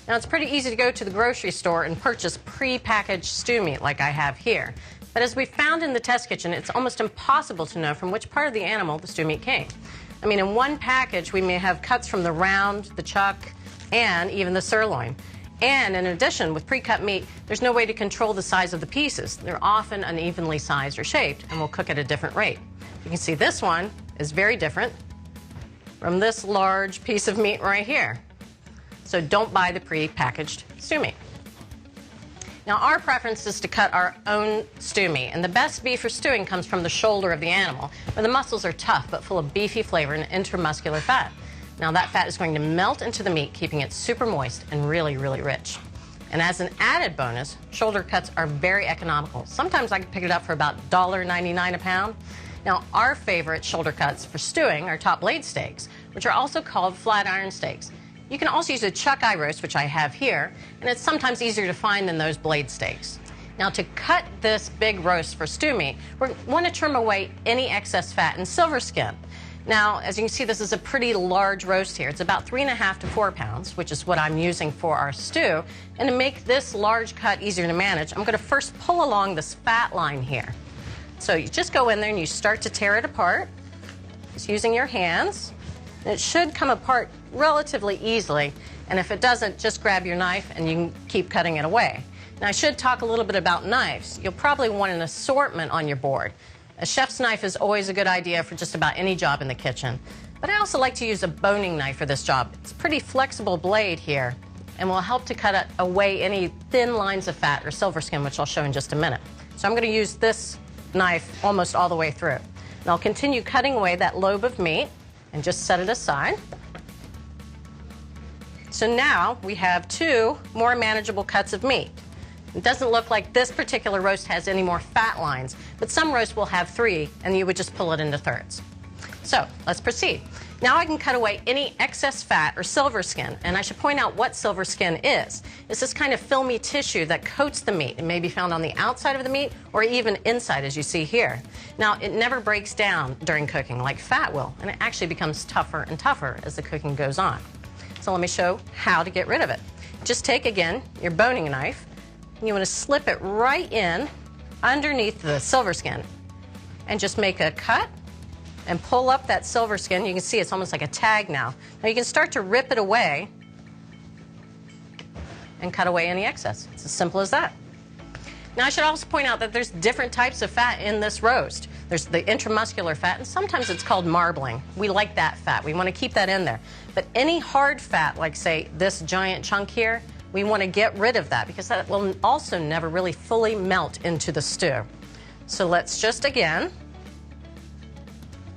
Now, it's pretty easy to go to the grocery store and purchase pre-packaged stew meat like I have here. But as we found in the test kitchen, it's almost impossible to know from which part of the animal the stew meat came. I mean, in one package, we may have cuts from the round, the chuck, and even the sirloin. And in addition, with pre-cut meat, there's no way to control the size of the pieces. They're often unevenly sized or shaped and will cook at a different rate. You can see this one is very different from this large piece of meat right here. So don't buy the pre-packaged stew meat. Now, our preference is to cut our own stew meat, and the best beef for stewing comes from the shoulder of the animal, where the muscles are tough but full of beefy flavor and intramuscular fat. Now, that fat is going to melt into the meat, keeping it super moist and really, really rich. And as an added bonus, shoulder cuts are very economical. Sometimes I can pick it up for about $1.99 a pound. Now, our favorite shoulder cuts for stewing are top blade steaks, which are also called flat iron steaks. You can also use a chuck eye roast, which I have here, and it's sometimes easier to find than those blade steaks. Now, to cut this big roast for stew meat, we want to trim away any excess fat and silver skin. Now, as you can see, this is a pretty large roast here. It's about 3.5 to 4 pounds, which is what I'm using for our stew. And to make this large cut easier to manage, I'm going to first pull along this fat line here. So you just go in there and you start to tear it apart, just using your hands. And it should come apart relatively easily, and if it doesn't, just grab your knife and you can keep cutting it away. Now, I should talk a little bit about knives. You'll probably want an assortment on your board. A chef's knife is always a good idea for just about any job in the kitchen, but I also like to use a boning knife for this job. It's a pretty flexible blade here and will help to cut away any thin lines of fat or silver skin, which I'll show in just a minute. So I'm going to use this knife almost all the way through. And I'll continue cutting away that lobe of meat and just set it aside. So now we have 2 more manageable cuts of meat. It doesn't look like this particular roast has any more fat lines, but some roasts will have 3, and you would just pull it into thirds. So let's proceed. Now I can cut away any excess fat or silver skin, and I should point out what silver skin is. It's this kind of filmy tissue that coats the meat. It may be found on the outside of the meat or even inside, as you see here. Now, it never breaks down during cooking like fat will, and it actually becomes tougher and tougher as the cooking goes on. So let me show how to get rid of it. Just take, again, your boning knife, and you want to slip it right in underneath the silver skin and just make a cut and pull up that silver skin. You can see it's almost like a tag now. Now you can start to rip it away and cut away any excess. It's as simple as that. Now, I should also point out that there's different types of fat in this roast. There's the intramuscular fat, and sometimes it's called marbling. We like that fat. We want to keep that in there. But any hard fat, like, say, this giant chunk here, we want to get rid of that because that will also never really fully melt into the stew. So let's just, again,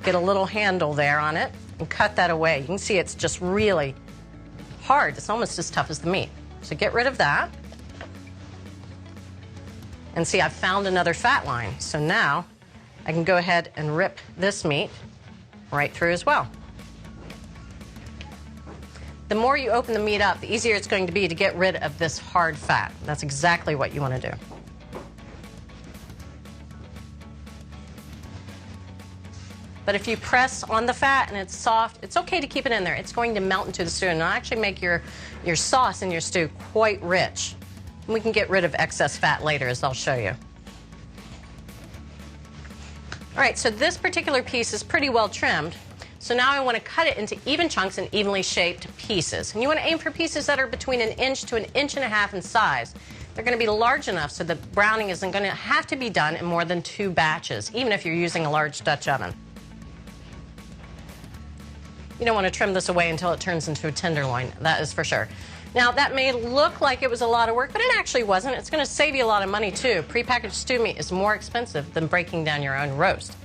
get a little handle there on it and cut that away. You can see it's just really hard. It's almost as tough as the meat. So get rid of that. And see, I've found another fat line. So now I can go ahead and rip this meat right through as well. The more you open the meat up, the easier it's going to be to get rid of this hard fat. That's exactly what you want to do. But if you press on the fat and it's soft, it's okay to keep it in there. It's going to melt into the stew and it'll actually make your sauce in your stew quite rich. And we can get rid of excess fat later, as I'll show you. All right, so this particular piece is pretty well trimmed. So now I want to cut it into even chunks and evenly shaped pieces. And you want to aim for pieces that are between 1 inch to 1.5 inches in size. They're going to be large enough so the browning isn't going to have to be done in more than 2 batches, even if you're using a large Dutch oven. You don't want to trim this away until it turns into a tenderloin, that is for sure. Now, that may look like it was a lot of work, but it actually wasn't. It's going to save you a lot of money, too. Prepackaged stew meat is more expensive than breaking down your own roast.